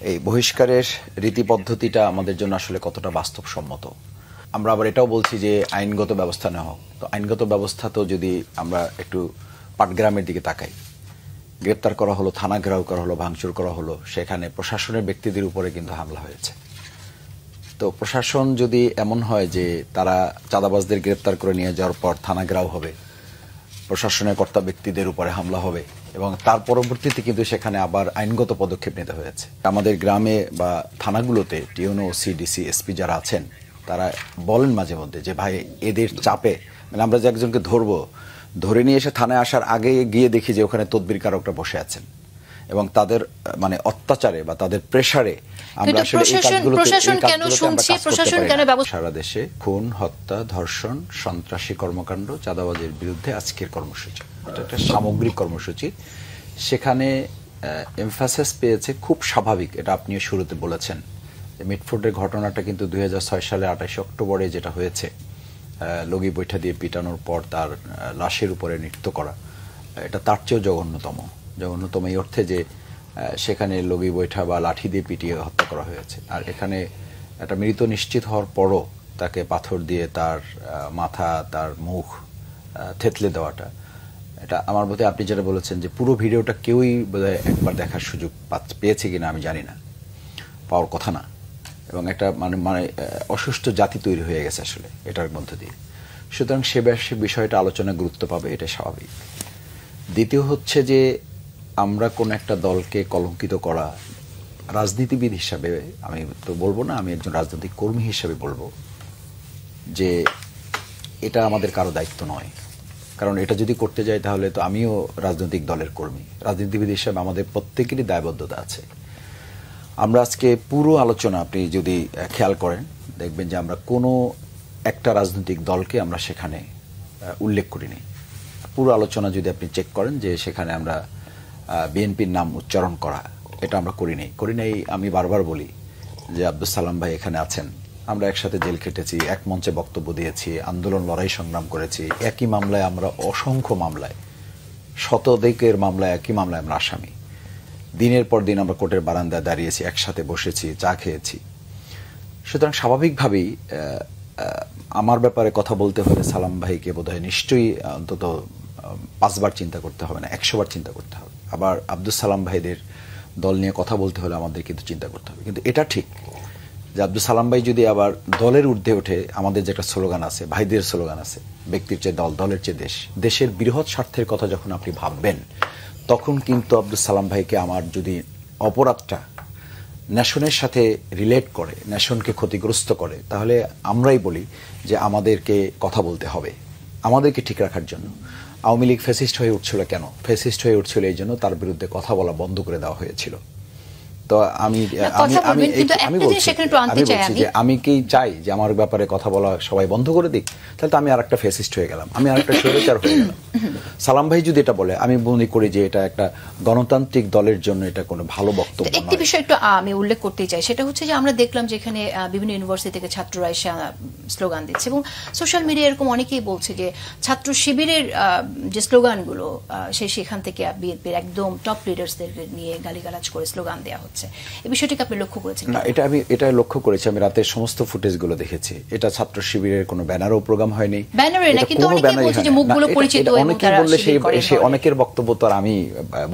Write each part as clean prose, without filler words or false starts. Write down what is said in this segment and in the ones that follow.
এই বহিষ্কারের রীতি পদ্ধতিটা আমাদের জন্য আসলে কতটা বাস্তবসম্মত। আমরা আবার এটাও বলছি যে আইনগত ব্যবস্থা নেওয়া হোক, তো আইনগত ব্যবস্থা তো যদি আমরা একটু পাটগ্রামের দিকে তাকাই, গ্রেপ্তার করা হলো, থানা ঘেরাও করা হলো, ভাঙচুর করা হলো, সেখানে প্রশাসনের ব্যক্তিদের উপরে কিন্তু হামলা হয়েছে। তো প্রশাসন যদি এমন হয় যে তারা চাঁদাবাজদের গ্রেপ্তার করে নিয়ে যাওয়ার পর থানা ঘেরাও হবে, প্রশাসনের কর্তা ব্যক্তিদের উপরে হামলা হবে এবং তার পরবর্তীতে কিন্তু সেখানে আবার আইনগত পদক্ষেপ নিতে হয়েছে। আমাদের গ্রামে বা থানাগুলোতে টিউনো, সিডিসি, এসপি যারা আছেন তারা বলেন মাঝে মধ্যে যে ভাই এদের চাপে, মানে আমরা যে একজনকে ধরবো, ধরে নিয়ে এসে থানায় আসার আগে গিয়ে দেখি যে ওখানে তদবির কারকরা বসে আছেন এবং তাদের মানে অত্যাচারে বা তাদের প্রেসারে আমরা আসলে এই কাজগুলোতে সারা দেশে খুন, হত্যা, ধর্ষণ, সন্ত্রাসী কর্মকাণ্ড, চাঁদাবাজের বিরুদ্ধে আজকের কর্মসূচি, এটা একটা সামগ্রিক কর্মসূচি। সেখানে এমফাসিস পেয়েছে খুব স্বাভাবিক, এটা আপনিও শুরুতে বলেছেন, মিটফোর্ডের ঘটনাটা কিন্তু 2006 সালের 28 অক্টোবরে যেটা হয়েছে, লগি বৈঠা দিয়ে পিটানোর পর তার লাশের উপরে নৃত্য করা, এটা তার চেয়েও জঘন্যতম এই অর্থে যে সেখানে লগি বৈঠা বা লাঠি দিয়ে পিটিয়ে হত্যা করা হয়েছে। আর এখানে একটা মৃত নিশ্চিত হওয়ার পরও তাকে পাথর দিয়ে তার মাথা, তার মুখ থেতলে দেওয়াটা, এটা আমার মতে আপনি যেটা বলেছেন যে পুরো ভিডিওটা কেউই বোধহয় একবার দেখার সুযোগ পেয়েছে কিনা আমি জানি না, পাওয়ার কথা না, এবং একটা মানে অসুস্থ জাতি তৈরি হয়ে গেছে আসলে এটার মধ্যে দিয়ে। সুতরাং সে বিষয়টা আলোচনা গুরুত্ব পাবে, এটা স্বাভাবিক। দ্বিতীয় হচ্ছে যে আমরা কোন একটা দলকে কলঙ্কিত করা, রাজনীতিবিদ হিসাবে আমি তো বলবো না, আমি একজন রাজনৈতিক কর্মী হিসাবে বলবো যে এটা আমাদের কারো দায়িত্ব নয়। কারণ এটা যদি করতে যাই তাহলে তো আমিও রাজনৈতিক দলের কর্মী, রাজনীতিবিদ হিসাবে আমাদের প্রত্যেকেরই দায়বদ্ধতা আছে। আমরা আজকে পুরো আলোচনা আপনি যদি খেয়াল করেন দেখবেন যে আমরা কোনো একটা রাজনৈতিক দলকে আমরা সেখানে উল্লেখ করিনি। পুরো আলোচনা যদি আপনি চেক করেন যে সেখানে আমরা বিএনপির নাম উচ্চারণ করা, এটা আমরা করি নাই। আমি বারবার বলি যে আব্দুল সালাম ভাই এখানে আছেন, আমরা একসাথে জেল খেটেছি, এক মঞ্চে বক্তব্য দিয়েছি, আন্দোলন, লড়াই, সংগ্রাম করেছি, একই মামলায় আমরা অসংখ্য মামলায়, শতাধিকের মামলায়, একই মামলায় আমরা আসামি। দিনের পর দিন আমরা কোর্টের বারান্দায় দাঁড়িয়েছি, একসাথে বসেছি, চা খেয়েছি। সুতরাং স্বাভাবিকভাবেই আমার ব্যাপারে কথা বলতে হলে সালাম ভাইকে বোধহয় নিশ্চয়ই অন্তত 5 বার চিন্তা করতে হবে না, 100 বার চিন্তা করতে হবে। আবার আব্দুল সালাম ভাইদের দল নিয়ে কথা বলতে হলে আমাদের কিন্তু চিন্তা করতে হবে। কিন্তু এটা ঠিক যে আব্দুল সালাম ভাই যদি আবার দলের ঊর্ধ্বে ওঠে, আমাদের যে একটা স্লোগান আছে, ভাইদের স্লোগান আছে, ব্যক্তির চেয়ে দল, দলের চেয়ে দেশ, দেশের বৃহৎ স্বার্থের কথা যখন আপনি ভাববেন, তখন কিন্তু আব্দুল সালাম ভাইকে আমার যদি অপরাধটা ন্যাশনের সাথে রিলেট করে, ন্যাশনকে ক্ষতিগ্রস্ত করে, তাহলে আমরাই বলি যে আমাদেরকে কথা বলতে হবে, আমাদেরকে ঠিক রাখার জন্য। আওয়ামী লীগ ফ্যাসিস্ট হয়ে উঠছিল কেন? ফ্যাসিস্ট হয়ে উঠছিল এই জন্য তার বিরুদ্ধে কথা বলা বন্ধ করে দেওয়া হয়েছিল। তো আমি বলছি যে আমি কি চাই যে আমার ব্যাপারে কথা বলা সবাই বন্ধ করে দিক? তাহলে তো আমি আর একটা ফ্যাসিস্ট হয়ে গেলাম, আমি আর একটা স্বৈরাচার হয়ে গেলাম। সালাম ভাই যদি এটা বলে, আমি মনে করি যে এটা একটা গণতান্ত্রিক দলের জন্য এটা কোনো ভালো বক্তব্য নয়। একটি বিষয় একটু আমি উল্লেখ করতে চাই, সেটা হচ্ছে যে আমরা দেখলাম যে এখানে বিভিন্ন ইউনিভার্সিটি থেকে ছাত্ররা এসে স্লোগান দিচ্ছে এবং সোশ্যাল মিডিয়া এরকম অনেকেই বলছে যে ছাত্র শিবিরের যে স্লোগানগুলো সেখান থেকে বিএনপির একদম টপ লিডার্সদেরকে নিয়ে গালিগালাজ করে স্লোগান দেওয়া হচ্ছে। এই বিষয়টিকে আপনি লক্ষ্য করেছেন? না, এটা লক্ষ্য করেছি। আমি রাতের সমস্ত ফুটেজগুলো দেখেছি। এটা ছাত্র শিবিরের কোনো ব্যানারও প্রোগ্রাম হয়নি। অনেকে বললে সে অনেকের বক্তব্য তো আর আমি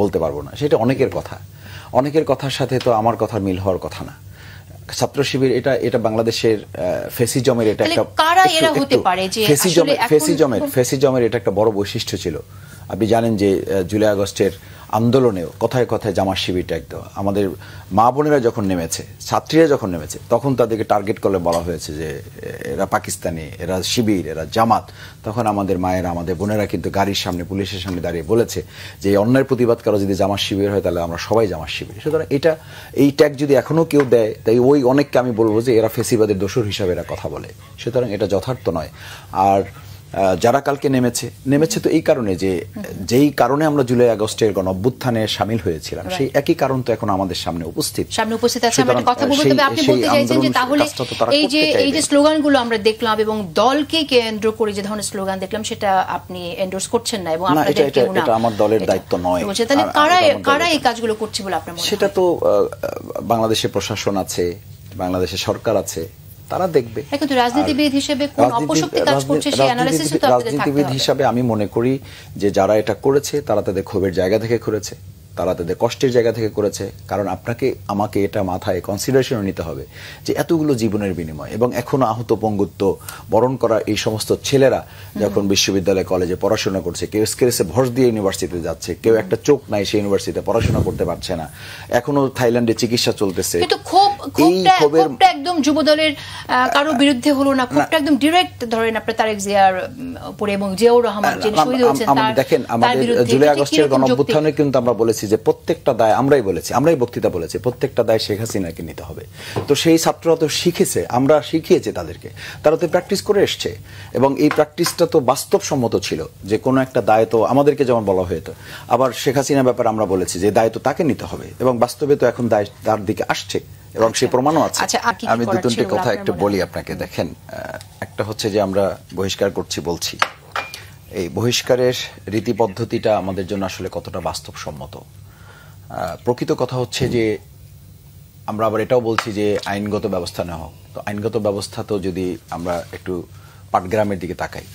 বলতে পারবো না, সেটা অনেকের কথা। অনেকের কথার সাথে তো আমার কথা মিল হওয়ার কথা না। ছাত্র শিবির এটা বাংলাদেশের ফেসিজমের এটা একটা ফেসিজমের এটা একটা বড় বৈশিষ্ট্য ছিল। আপনি জানেন যে জুলাই আগস্টের আন্দোলনেও কথায় কথায় জামাত শিবিরটা একদম, আমাদের মা বোনেরা যখন নেমেছে, ছাত্রীরা যখন নেমেছে, তখন তাদেরকে টার্গেট করলে বলা হয়েছে যে এরা পাকিস্তানি, এরা শিবির, এরা জামাত। তখন আমাদের মায়েরা, আমাদের বোনেরা কিন্তু গাড়ির সামনে, পুলিশের সামনে দাঁড়িয়ে বলেছে যে এই অন্যায়ের প্রতিবাদ করা যদি জামাত শিবির হয় তাহলে আমরা সবাই জামাত শিবির। সুতরাং এই ট্যাগ যদি এখনো কেউ দেয়, তাই ওই অনেককে আমি বলবো যে এরা ফেসিবাদের দোসর হিসাবে এরা কথা বলে। সুতরাং এটা যথার্থ নয়। আর যারা কালকে নেমেছে তো এই কারণে যে যেই কারণে আমরা জুলাই আগস্টের গণঅভ্যুত্থানে শামিল হয়েছিলাম সেই একই কারণ তো এখন আমাদের সামনে উপস্থিত আছে। আমরা একটা কথা বলবো, তবে আপনি বলতে চাইছেন যে তাহলে এই যে স্লোগানগুলো আমরা দেখলাম এবং দলকে কেন্দ্র করে যে ধরনের স্লোগান দেখলাম সেটা আপনি এন্ডোর্স করছেন না, এবং আপনাদের কেউ না, এটা আমার দলের দায়িত্ব নয়। তাহলে কারা এই কাজগুলো করছে বলে আপনার মনে হয়? সেটা তো বাংলাদেশের প্রশাসন আছে, বাংলাদেশের সরকার আছে, তারা দেখবে। কিন্তু রাজনীতিবিদ হিসেবে কোন অপশক্তি কাজ করছে সেই অ্যানালিসিস তো আপনাদের থাকতে হবে। রাজনীতিবিদ হিসেবে আমি মনে করি যে যারা এটা করেছে তারা তাদের ক্ষোভের জায়গা থেকে করেছে, তারা তাদের কষ্টের জায়গা থেকে করেছে। কারণ আমাকে এটা মাথায় কনসিডারেশন নিতে হবে যে এতগুলো জীবনের বিনিময় এবং এখনো আহত পঙ্গুত্ব বরণ করা এই সমস্ত ছেলেরা যখন বিশ্ববিদ্যালয় কলেজে পড়াশোনা করছে, কেউ স্কেলেসে ভর্স দিয়ে ইউনিভার্সিটিতে যাচ্ছে, কেউ একটা চোখ নাই সেই ইউনিভার্সিটিতে পড়াশোনা করতে পারছে না, এখনো থাইল্যান্ডে চিকিৎসা চলতেছে। কিন্তু ক্ষোভটা একদম যুবদলের কারো বিরুদ্ধে হলো না, ক্ষোভটা একদম ডিরেক্ট ধরেন আপনার তারেক জিয়ার উপরে এবং জিয়াউর রহমান যিনি শহীদ হয়েছেন দেখেন আমাদের জুলাই আগস্টের গণঅভ্যুত্থানে কিন্তু আমরা বলেছি যে প্রত্যেকটা দায় আমরাই বক্তৃতা বলেছি প্রত্যেকটা দায় শেখ হাসিনাকে নিতে হবে। তো সেই ছাত্ররা তো শিখেছে, আমরা শিখিয়েছি তাদেরকে, তারা তো প্র্যাকটিস করে এসছে এবং এই প্র্যাকটিসটা তো বাস্তবসম্মত ছিল যে কোনো একটা দায় তো আমাদেরকে যেমন বলা হয়েছে, আবার শেখ হাসিনার ব্যাপারে আমরা বলেছি যে দায় তো তাকে নিতে হবে এবং বাস্তবে তো এখন দায় তার দিকে আসছে এবং সেই প্রমাণও আছে। আমি দু তিনটে কথা একটু বলি আপনাকে। দেখেন, একটা হচ্ছে যে আমরা বহিষ্কার করছি বলছি, এই বহিষ্কারের রীতি পদ্ধতিটা আমাদের জন্য আসলে কতটা বাস্তবসম্মত। প্রকৃত কথা হচ্ছে যে আমরা আবার এটাও বলছি যে আইনগত ব্যবস্থা নেওয়া হোক। তো আইনগত ব্যবস্থা তো যদি আমরা একটু পাটগ্রামের দিকে তাকাই,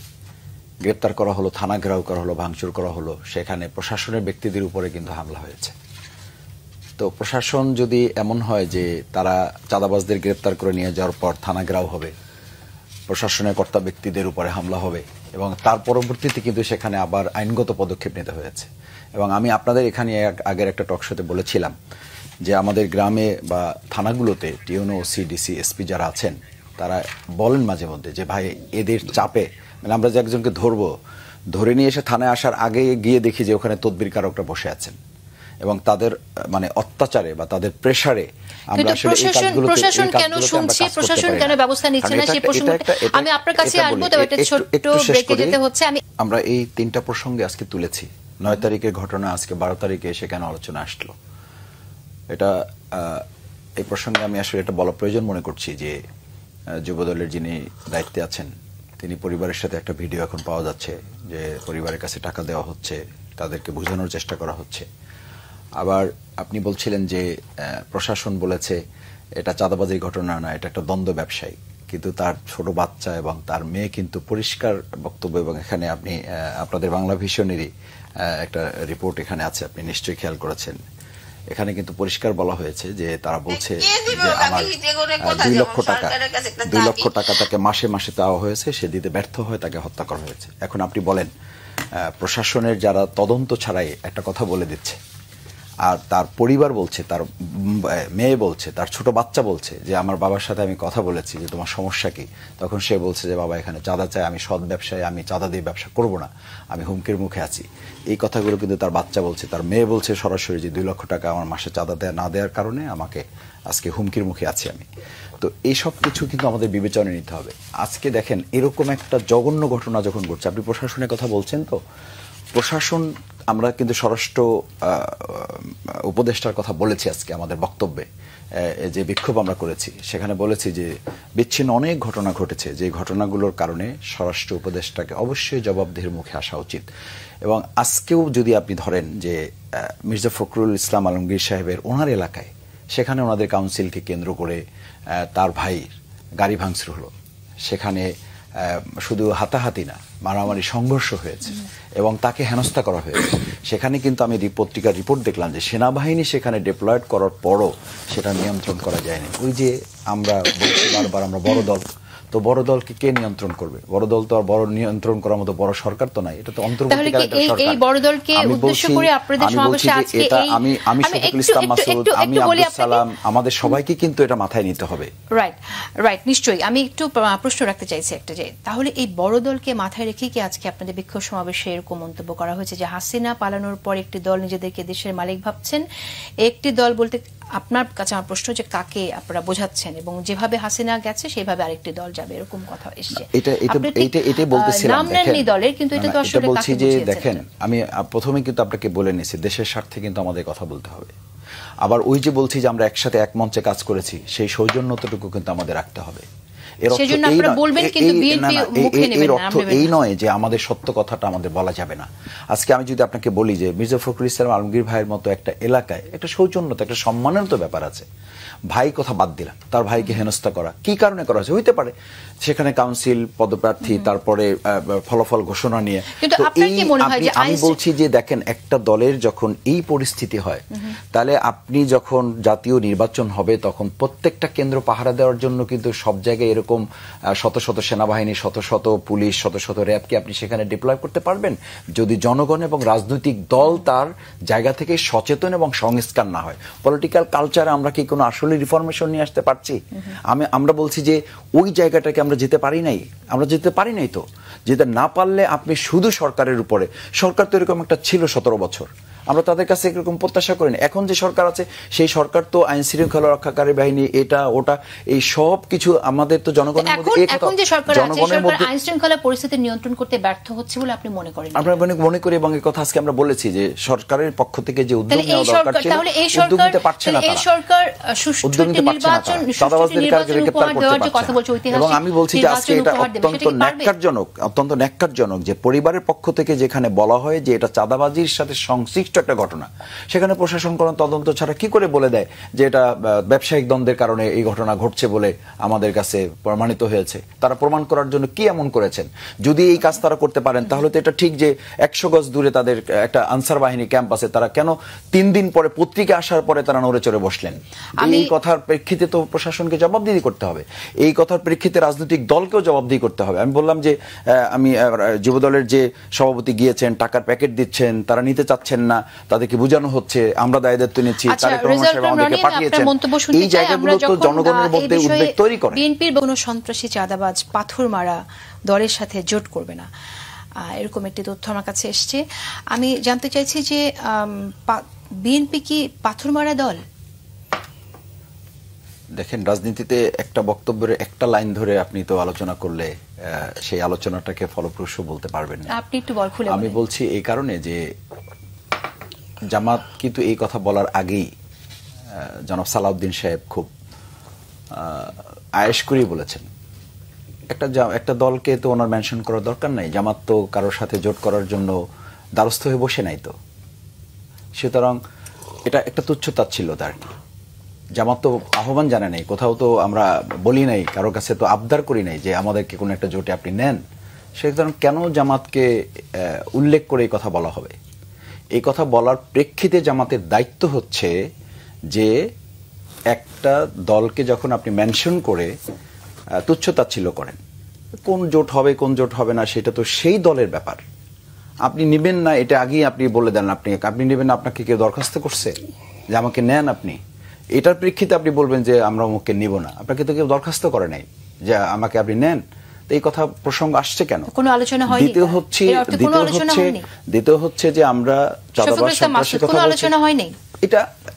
গ্রেপ্তার করা হলো, থানা ঘেরাও করা হলো, ভাঙচুর করা হলো, সেখানে প্রশাসনের ব্যক্তিদের উপরে কিন্তু হামলা হয়েছে। তো প্রশাসন যদি এমন হয় যে তারা চাঁদাবাজদের গ্রেপ্তার করে নিয়ে যাওয়ার পর থানা ঘেরাও হবে, প্রশাসনের কর্তা ব্যক্তিদের উপরে হামলা হবে এবং তার পরবর্তীতে কিন্তু সেখানে আবার আইনগত পদক্ষেপ নিতে হয়েছে। এবং আমি আপনাদের এখানে আগের একটা টকশোতে বলেছিলাম যে আমাদের গ্রামে বা থানাগুলোতে টিউনো, ওসি, ডিসি, এসপি যারা আছেন তারা বলেন মাঝে মধ্যে যে ভাই এদের চাপে মানে আমরা যে একজনকে ধরে নিয়ে এসে থানায় আসার আগে গিয়ে দেখি যে ওখানে তদবির কারকরা বসে আছেন এবং তাদের মানে অত্যাচারে বা তাদের প্রেসারে আমরা আসলে এই কাজগুলো প্রশাসন কেন শুনছে, প্রশাসন কেন ব্যবস্থা নিচ্ছে না সেই প্রশ্ন আমি আপনার কাছে আসবো। তবে এটা ছোট্ট ব্রেকে যেতে হচ্ছে। আমরা এই তিনটা প্রসঙ্গে আজকে তুলেছি। 9 তারিখের ঘটনা, আজকে 12 তারিখে এসে কেন আলোচনা আসলো, এটা এই প্রসঙ্গে আমি আসলে এটা বলা প্রয়োজন মনে করছি যে যুবদলের যিনি দায়িত্বে আছেন তিনি পরিবারের সাথে একটা ভিডিও এখন পাওয়া যাচ্ছে যে পরিবারের কাছে টাকা দেওয়া হচ্ছে, তাদেরকে বোঝানোর চেষ্টা করা হচ্ছে। আবার আপনি বলছিলেন যে প্রশাসন বলেছে এটা চাঁদাবাজির ঘটনা না, এটা একটা দ্বন্দ্ব ব্যবসায়ী, কিন্তু তার ছোট বাচ্চা এবং তার মেয়ে কিন্তু পরিষ্কার বক্তব্য, এবং এখানে আপনি আপনাদের বাংলা ভিশনেরই একটা রিপোর্ট এখানে আছে, আপনি নিশ্চয়ই খেয়াল করেছেন। এখানে কিন্তু পরিষ্কার বলা হয়েছে যে তারা বলছে যে আমার 2 লক্ষ টাকা তাকে মাসে মাসে দেওয়া হয়েছে, সে দিতে ব্যর্থ হয়ে তাকে হত্যা করা হয়েছে। এখন আপনি বলেন প্রশাসনের যারা তদন্ত ছাড়াই একটা কথা বলে দিচ্ছে, আর তার পরিবার বলছে, তার মেয়ে বলছে, তার ছোট বাচ্চা বলছে যে আমার বাবার সাথে আমি কথা বলেছি যে তোমার সমস্যা কি, তখন সে বলছে যে বাবা এখানে চাঁদা চায়, আমি সৎ ব্যবসায়ী, আমি চাঁদা দিয়ে ব্যবসা করব না, আমি হুমকির মুখে আছি। এই কথাগুলো কিন্তু তার বাচ্চা বলছে। তার মেয়ে বলছে সরাসরি যে 2 লক্ষ টাকা আমার মাসে চাঁদা না দেওয়ার কারণে আমাকে আজকে হুমকির মুখে আছি আমি। তো এইসব কিছু কিন্তু আমাদের বিবেচনায় নিতে হবে। আজকে দেখেন এরকম একটা জঘন্য ঘটনা যখন ঘটছে, আপনি প্রশাসনের কথা বলছেন, তো প্রশাসন আমরা কিন্তু স্বরাষ্ট্র উপদেষ্টার কথা বলেছি আজকে আমাদের বক্তব্যে, যে বিক্ষোভ আমরা করেছি সেখানে বলেছি যে বিচ্ছিন্ন অনেক ঘটনা ঘটেছে, যে ঘটনাগুলোর কারণে স্বরাষ্ট্র উপদেষ্টাকে অবশ্যই জবাবদিহির মুখে আসা উচিত। এবং আজকেও যদি আপনি ধরেন যে মির্জা ফখরুল ইসলাম আলমগীর সাহেবের ওনার এলাকায়, সেখানে ওনাদের কাউন্সিলকে কেন্দ্র করে তার ভাইয়ের গাড়ি ভাঙচুর হলো, সেখানে শুধু হাতাহাতি না মারামারি সংঘর্ষ হয়েছে এবং তাকে হেনস্থা করা হয়েছে। সেখানে কিন্তু আমি পত্রিকার রিপোর্ট দেখলাম যে সেনাবাহিনী সেখানে ডিপ্লয়েড করার পরও সেটা নিয়ন্ত্রণ করা যায়নি। ওই যে আমরা বলছি বারবার আমরা বড় দল, তো বড় দলকে কে নিয়ন্ত্রণ করবে? বড় দল তো আর বড় নিয়ন্ত্রণ করার মতো বড় সরকার তো নাই, এটা তো অন্তর্বর্তীকালীন সরকার। এই বড় দলকে উদ্দেশ্য করে আপনাদের সমাবেশে আজকে আমি শফিকুল ইসলাম মাসুদ, আমি আব্দুল সালাম, আমাদের সবাইকে কিন্তু এটা মাথায় নিতে হবে। রাইট, নিশ্চয়ই। আমি একটু প্রশ্ন রাখতে চাইছি একটা, যে তাহলে এই বড় দলকে মাথায় রেখে কি আজকে আপনাদের বিক্ষোভ সমাবেশে এরকম মন্তব্য করা হয়েছে যে হাসিনা পালানোর পর একটি দল নিজেদেরকে দেশের মালিক ভাবছেন, একটি দল বলতে আপনার কাছে আমার প্রশ্ন যে কাকে আপনারা বোঝাচ্ছেন, এবং যেভাবে হাসিনা গেছে সেইভাবে আরেকটি দল যাবে এরকম কথা এসছে। এটাই বলতেছিলাম, নাম নেননি দলের, কিন্তু এটা তো আসলে বলছি যে দেখেন, আমি প্রথমে কিন্তু আপনাকে বলে নিয়েছি দেশের স্বার্থে কিন্তু আমাদের কথা বলতে হবে। আবার ওই যে বলছি যে আমরা একসাথে এক মঞ্চে কাজ করেছি, সেই সৌজন্যতাটুকু কিন্তু আমাদের রাখতে হবে। এর অর্থ এই নয় যে আমাদের সত্য কথাটা আমাদের বলা যাবে না। আজকে আমি যদি আপনাকে বলি যে মির্জা ফখরুল ইসলাম আলমগীর ভাইয়ের মতো একটা এলাকায় একটা সৌজন্যতা, একটা সম্মানের তো ব্যাপার আছে। ভাই কথা বাদ দিলাম, তার ভাইকে হেনস্থা করা কি কারণে করা হয়েছে হইতে পারে, সেখানে কাউন্সিল পদপ্রার্থী, তারপরে ফলাফল ঘোষণা নিয়ে। আমি বলছি যে দেখেন, একটা দলের যখন এই পরিস্থিতি হয়, তাহলে আপনি যখন জাতীয় নির্বাচন হবে তখন প্রত্যেকটা কেন্দ্র পাহারা দেওয়ার জন্য কিন্তু সব জায়গায় এরকম শত শত সেনাবাহিনী, শত শত পুলিশ, শত শত র্যাবকে আপনি সেখানে ডিপ্লয় করতে পারবেন যদি জনগণ এবং রাজনৈতিক দল তার জায়গা থেকে সচেতন এবং সংস্কার না হয়। পলিটিক্যাল কালচারে আমরা কি কোনো আসলে রিফরমেশন নিয়ে আসতে পারছি? আমরা বলছি যে ওই জায়গাটাকে আমরা যেতে পারি নাই, আমরা যেতে পারি নাই। তো যেতে না পারলে আপনি শুধু সরকারের উপরে, সরকার তো এরকম একটা ছিল 17 বছর, আমরা তাদের কাছে এরকম প্রত্যাশা করিনি। এখন যে সরকার আছে সেই সরকার তো আইন শৃঙ্খলা রক্ষাকারী বাহিনী, এটা ওটা, এই সব কিছু আমাদের তো জনগণের মধ্যে, এখন যে সরকার আছে সরকার আইন শৃঙ্খলা পরিস্থিতি নিয়ন্ত্রণ করতে ব্যর্থ হচ্ছে বলে আপনি মনে করেন? আমরা মনে করি, এবং এই কথা আজকে আমরা বলেছি যে সরকারের পক্ষ থেকে যে উদ্যোগ নেওয়া দরকার ছিল, উদ্যোগ নিতে পারছে না। এই সরকার উদ্যোগ নিতে পারছে না, চাঁদাবাজদের কার্যক্রমে গ্রেফতার করতে পারছে না। এবং আমি বলছি যে আজকে এটা অত্যন্ত ন্যাক্কারজনক যে পরিবারের পক্ষ থেকে যেখানে বলা হয় যে এটা চাঁদাবাজির সাথে সংশ্লিষ্ট একটা ঘটনা, সেখানে প্রশাসন কোনো তদন্ত ছাড়া কি করে বলে দেয় যে এটা ব্যবসায়িক দ্বন্দ্বের কারণে এই ঘটনা ঘটছে বলে আমাদের কাছে প্রমাণিত হয়েছে। তারা প্রমাণ করার জন্য কি এমন করেছেন? যদি এই কাজ তারা করতে পারেন তাহলে তো এটা ঠিক যে 100 গজ দূরে তাদের একটা আনসার বাহিনী ক্যাম্প আছে, তারা কেন 3 দিন পরে পত্রিকা আসার পরে তারা নড়ে চড়ে বসলেন? এই কথার প্রেক্ষিতে তো প্রশাসনকে জবাবদিহি করতে হবে, এই কথার প্রেক্ষিতে রাজনৈতিক দলকেও জবাবদিহি করতে হবে। আমি বললাম যে আমি যুবদলের যে সভাপতি গিয়েছেন, টাকার প্যাকেট দিচ্ছেন, তারা নিতে চাচ্ছেন না, তাদেরকে বোঝানো হচ্ছে আমরা দায় দায়িত্ব নিচ্ছি, তারেক রহমান সাহেব আমাদেরকে পাঠিয়েছেন। এই জায়গাগুলো তো জনগণের মধ্যে উদ্বেগ তৈরি করে। বিএনপির কোনো সন্ত্রাসী, চাঁদাবাজ, পাথর মারা দলের সাথে জোট করবে না, এরকম একটি তথ্য আমার কাছে এসছে। আমি জানতে চাইছি যে বিএনপি কি পাথর মারা দল? দেখেন, রাজনীতিতে একটা বক্তব্যের একটা লাইন ধরে আপনি তো আলোচনা করলে সেই আলোচনাটাকে ফলপ্রসূ বলতে পারবেন না। আপনি একটু বল খুলে। আমি বলছি এই কারণে যে জামাত কিন্তু এই কথা বলার আগেই জনাব সালাউদ্দিন সাহেব খুব আয়েশ করেই বলেছেন একটা দলকে তো ওনার মেনশন করার দরকার নাই, জামাত তো কারোর সাথে জোট করার জন্য দ্বারস্থ হয়ে বসে নাই। তো সুতরাং এটা একটা তুচ্ছ-তাচ্ছিল্যতা আর কি। জামাত তো আহ্বান জানে নাই, কোথাও তো আমরা বলি নাই, কারোর কাছে তো আবদার করি নাই যে আমাদেরকে কোনো একটা জোটে আপনি নেন। সুতরাং কেন জামাতকে উল্লেখ করে এই কথা বলা হবে? এই কথা বলার প্রেক্ষিতে জামাতের দায়িত্ব হচ্ছে যে একটা দলকে যখন আপনি মেনশন করে তুচ্ছ-তাচ্ছিল্য করেন, কোন জোট হবে কোন জোট হবে না সেটা তো সেই দলের ব্যাপার। আপনি নেবেন না এটা আগেই আপনি বলে দেন, আপনি নেবেন না, আপনাকে কেউ দরখাস্ত করছে যে আমাকে নেন, আপনি এটার প্রেক্ষিতে আপনি বলবেন যে আমরা অমুককে নিব না, আপনাকে তো কেউ দরখাস্ত করে নাই যে আমাকে আপনি নেন। এই কথা প্রসঙ্গ আসছে কেন? কোনো আলোচনা হয়নি। দ্বিতীয় হচ্ছে যে আমরা চাঁদাবাজ সন্ত্রাসের কথা বলছি,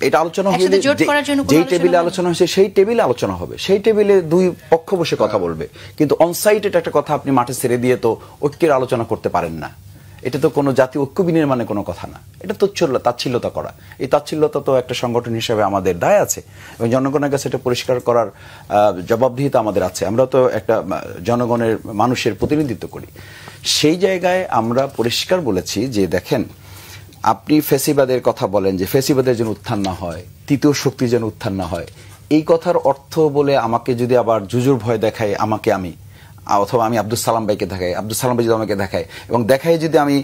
এটা আলোচনা হলে যেই টেবিলে আলোচনা হয়েছে সেই টেবিলে আলোচনা হবে, সেই টেবিলে দুই পক্ষ বসে কথা বলবে। কিন্তু অনসাইট এটা একটা কথা আপনি মাঠে ছেড়ে দিয়ে তো ঐক্যের আলোচনা করতে পারেন না। এটা তো কোনো জাতীয় ঐক্য বিনির্মাণে কোনো কথা না, এটা তাচ্ছিল্যতা করা। এই তাচ্ছিল্যতা তো একটা সংগঠন হিসেবে আমাদের দায় আছে এবং জনগণের কাছে এটা পরিষ্কার করার জবাবদিহিতা আমাদের আছে। আমরা তো একটা জনগণের মানুষের প্রতিনিধিত্ব করি। সেই জায়গায় আমরা পরিষ্কার বলেছি যে দেখেন, আপনি ফ্যাসিবাদের কথা বলেন যে ফ্যাসিবাদের যেন উত্থান না হয়, তৃতীয় শক্তি যেন উত্থান না হয়, এই কথার অর্থ বলে আমাকে যদি আবার জুজুর ভয় দেখায় আমি অথবা আমি আব্দুল সালাম ভাইকে দেখাই, আব্দুল সালাম ভাই যদি আমাকে দেখায় এবং দেখায় যদি আমি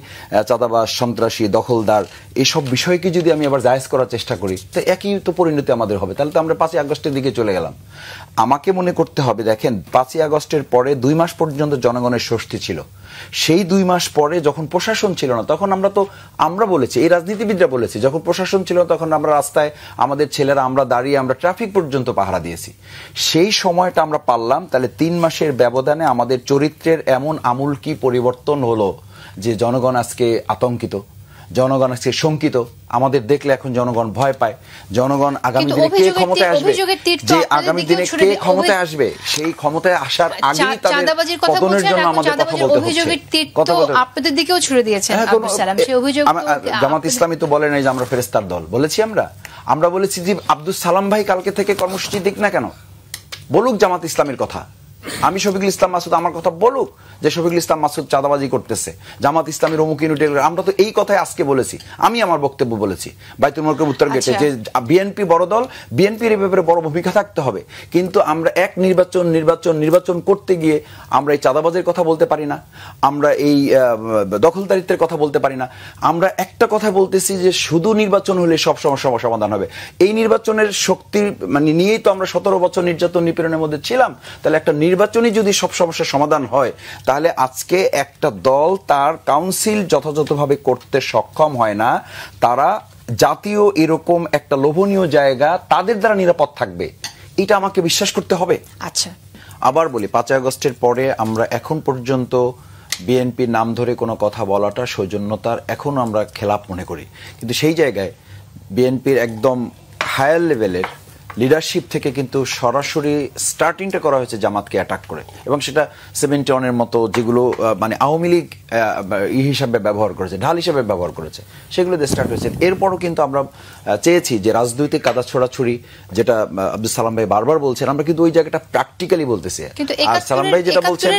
চাঁদাবাজ, সন্ত্রাসী, দখলদার এইসব বিষয়কে যদি আমি আবার জায়েজ করার চেষ্টা করি, তো একই তো পরিণতি আমাদের হবে। তাহলে তো আমরা 5ই আগস্টের দিকে চলে গেলাম। আমাকে মনে করতে হবে, দেখেন 5ই আগস্টের পরে 2 মাস পর্যন্ত জনগণের স্বস্তি ছিল। সেই 2 মাস পরে যখন প্রশাসন ছিল না, তখন আমরা বলেছি, এই রাজনীতিবিদরা বলেছি, যখন প্রশাসন ছিল তখন আমরা রাস্তায় আমাদের ছেলেরা আমরা দাঁড়িয়ে আমরা ট্রাফিক পর্যন্ত পাহারা দিয়েছি। সেই সময়টা আমরা পারলাম। তাহলে 3 মাসের ব্যবধানে আমাদের চরিত্রের এমন আমূল কি পরিবর্তন হলো যে জনগণ আজকে আতঙ্কিত, জনগণ আজকে শঙ্কিত, আমাদের দেখলে এখন জনগণ ভয় পায়, জনগণ আগামী দিনে কে ক্ষমতায় আসবে, যে আগামী দিনে কে ক্ষমতায় আসবে, সেই ক্ষমতায় আসার আগেই তাদের পতনের জন্য আমাদের কথা বলতে হচ্ছে। আপনাদের দিকেও ছুড়ে দিয়েছেন আব্দুল সালাম, সেই অভিযোগ জামাত ইসলামী তো বলে নাই যে আমরা ফেরেশতার দল, বলেছি আমরা বলেছি যে আব্দুল সালাম ভাই কালকে থেকে কর্মসূচি দিক না কেন, বলুক জামাত ইসলামের কথা। আমি শফিকুল ইসলাম মাসুদ আমার কথা বলুক যে শফিকুল ইসলাম মাসুদ চাঁদাবাজি করতেছে, জামাত ইসলামের অমুক ইউনিট, আমরা তো এই কথাই আজকে বলেছি, আমি আমার বক্তব্য বলেছি বাইতুল মুকাররমের উত্তর গেটে যে বিএনপি বড় দল, বিএনপির এই ব্যাপারে বড় ভূমিকা থাকতে হবে, কিন্তু আমরা এক নির্বাচন করতে গিয়ে আমরা এই চাঁদাবাজের কথা বলতে পারি না, আমরা এই দখলদারিত্বের কথা বলতে পারি না। আমরা একটা কথা বলতেছি যে শুধু নির্বাচন হলে সব সমস্যা সমাধান হবে। এই নির্বাচনের শক্তি মানে নিয়েই তো আমরা 17 বছর নির্যাতন নিপীড়নের মধ্যে ছিলাম। তাহলে একটা নির্বাচনই যদি সব সমস্যার সমাধান হয়, তাহলে আজকে একটা দল তার কাউন্সিল যথাযথভাবে করতে সক্ষম হয় না, তারা জাতীয় এরকম একটা লোভনীয় জায়গা তাদের দ্বারা নিরাপদ থাকবে, এটা আমাকে বিশ্বাস করতে হবে। আচ্ছা, আবার বলি 5 আগস্টের পরে আমরা এখন পর্যন্ত বিএনপির নাম ধরে কোনো কথা বলাটা সৌজন্যতার এখন আমরা খেলাপ মনে করি, কিন্তু সেই জায়গায় বিএনপির একদম হায়ার লেভেলের লিডারশিপ থেকে কিন্তু সরাসরি স্টার্টিংটা করা হয়েছে জামাতকে অ্যাটাক করে, এবং সেটা 71-এর মতো যেগুলো মানে আওয়ামী লীগ হিসাবে ব্যবহার করেছে, ঢাল হিসাবে ব্যবহার করেছে, সেগুলো দিয়ে স্টার্ট হয়েছে। এরপরও কিন্তু আমরা চেয়েছি যে রাজনৈতিক কাদা ছোড়াছুড়ি, যেটা আব্দুল সালাম ভাই বারবার বলছেন, আমরা কিন্তু ওই জায়গাটা প্র্যাকটিক্যালি বলতেছি, আর সালাম ভাই যেটা বলছেন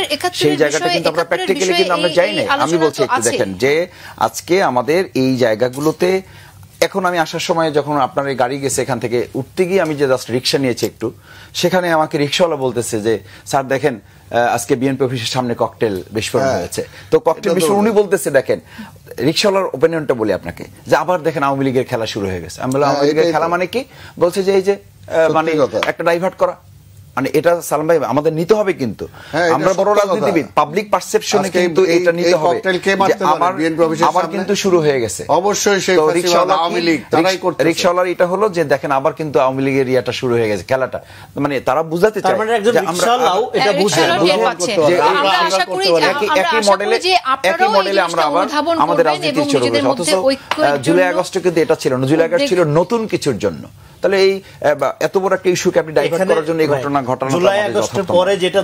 সেই জায়গাটা কিন্তু আমরা প্র্যাকটিক্যালি কিন্তু আমরা যাই না। আমি বলছি একটু দেখেন যে আজকে আমাদের এই জায়গাগুলোতে, এখন আমি আসার সময় যখন আপনার এই গাড়ি গেছে এখান থেকে উঠতে গিয়ে আমি যে জাস্ট রিক্সা নিয়েছি একটু, সেখানে আমাকে রিক্সাওয়ালা বলতেছে যে স্যার দেখেন আজকে বিএনপি অফিসের সামনে ককটেল বিস্ফোরণ হয়েছে। তো ককটেল বিস্ফোরণ উনি বলতেছে, দেখেন রিক্সাওয়ালার ওপিনিয়নটা বলি আপনাকে, যে আবার দেখেন আওয়ামী লীগের খেলা শুরু হয়ে গেছে। আমি বললাম আওয়ামী লীগের খেলা মানে কি? বলছে যে এই যে মানে একটা ডাইভার্ট করা, মানে এটা সালাম ভাই আমাদের নিতে হবে, কিন্তু আমরা বড় রাজনীতিবিদ, পাবলিক পারসেপশনে কিন্তু এটা নিতে হবে। আমার কিন্তু শুরু হয়ে গেছে অবশ্যই সেই আওয়ামী লীগ তারাই করতে, রিকশাওয়ালার এটা হলো যে দেখেন আবার কিন্তু আওয়ামী লীগের ইয়াটা শুরু হয়ে গেছে, খেলাটা মানে তারা বুঝাতে চায় যে আমরা এটা বুঝে যে একই মডেলে আমরা আবার আমাদের রাজনীতি শুরু করেছি। অথচ জুলাই আগস্টে কিন্তু এটা ছিল না, জুলাই আগস্ট ছিল নতুন কিছুর জন্য। তাহলে এই এত বড় একটা ইস্যুকে আপনি ডাইভার্ট করার জন্য এই ঘটনা ঘটানো জুলাই আগস্টের পরে যেটা